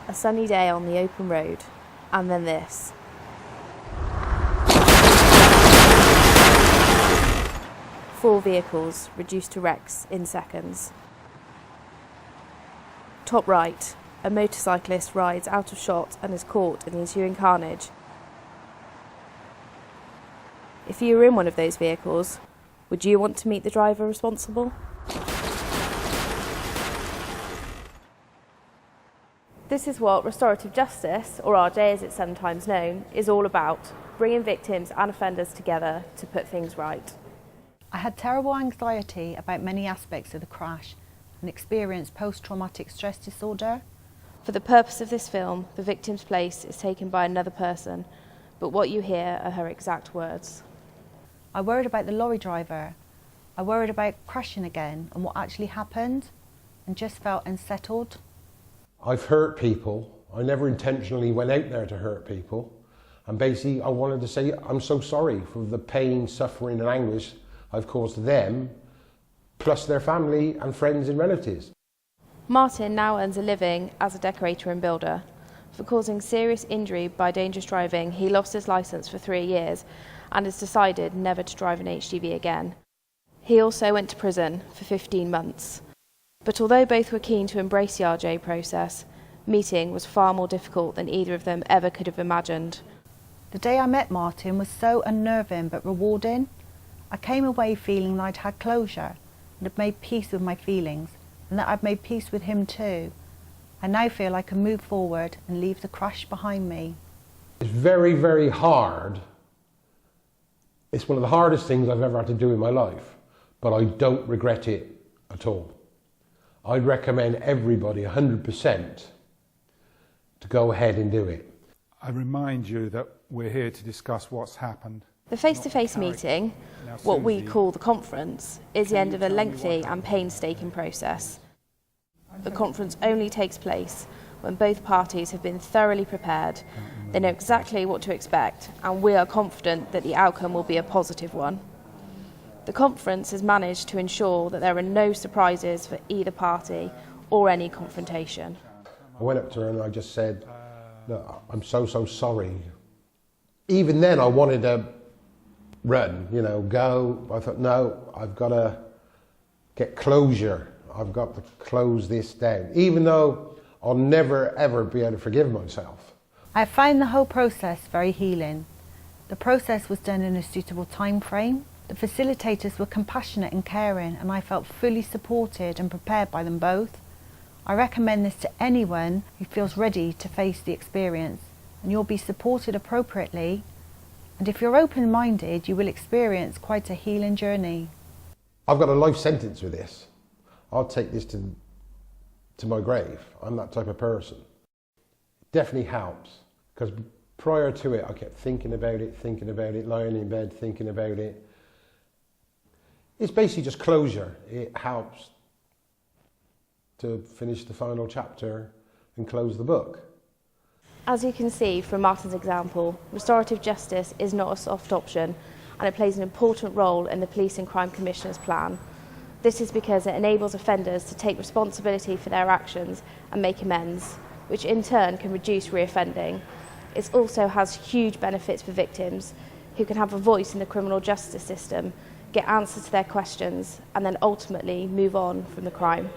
A sunny day on the open road, and then this. Four vehicles reduced to wrecks in seconds. Top right, a motorcyclist rides out of shot and is caught in the ensuing carnage. If you were in one of those vehicles, would you want to meet the driver responsible? This is what Restorative Justice, or RJ as it's sometimes known, is all about, bringing victims and offenders together to put things right. I had terrible anxiety about many aspects of the crash and experienced post-traumatic stress disorder. For the purpose of this film, the victim's place is taken by another person, but what you hear are her exact words. I worried about the lorry driver. I worried about crashing again and what actually happened, and just felt unsettled. I've hurt people. I never intentionally went out there to hurt people. And basically I wanted to say I'm so sorry for the pain, suffering and anguish I've caused them, plus their family and friends and relatives. Martin now earns a living as a decorator and builder. For causing serious injury by dangerous driving, he lost his licence for 3 years and has decided never to drive an HGV again. He also went to prison for 15 months. But although both were keen to embrace the RJ process, meeting was far more difficult than either of them ever could have imagined. The day I met Martin was so unnerving but rewarding. I came away feeling that I'd had closure and had made peace with my feelings, and that I'd made peace with him too. I now feel I can move forward and leave the crash behind me. It's very, very hard. It's one of the hardest things I've ever had to do in my life, but I don't regret it at all. I'd recommend everybody 100% to go ahead and do it. I remind you that we're here to discuss what's happened. The face-to-face meeting, what we call the conference, is the end of a lengthy and painstaking process. The conference only takes place when both parties have been thoroughly prepared, they know exactly what to expect, and we are confident that the outcome will be a positive one. The conference has managed to ensure that there are no surprises for either party or any confrontation. I went up to her and I just said, "Look, I'm so sorry." Even then I wanted to run, go. I thought, no, I've got to get closure. I've got to close this down, even though I'll never ever be able to forgive myself. I found the whole process very healing. The process was done in a suitable time frame. The facilitators were compassionate and caring, and I felt fully supported and prepared by them both. I recommend this to anyone who feels ready to face the experience, and you'll be supported appropriately. And if you're open-minded, you will experience quite a healing journey. I've got a life sentence with this. I'll take this to my grave. I'm that type of person. It definitely helps, because prior to it I kept thinking about it, lying in bed thinking about it. It's basically just closure. It helps to finish the final chapter and close the book. As you can see from Martin's example, restorative justice is not a soft option, and it plays an important role in the Police and Crime Commissioner's plan. This is because it enables offenders to take responsibility for their actions and make amends, which in turn can reduce reoffending. It also has huge benefits for victims, who can have a voice in the criminal justice system, get answers to their questions, and then ultimately move on from the crime.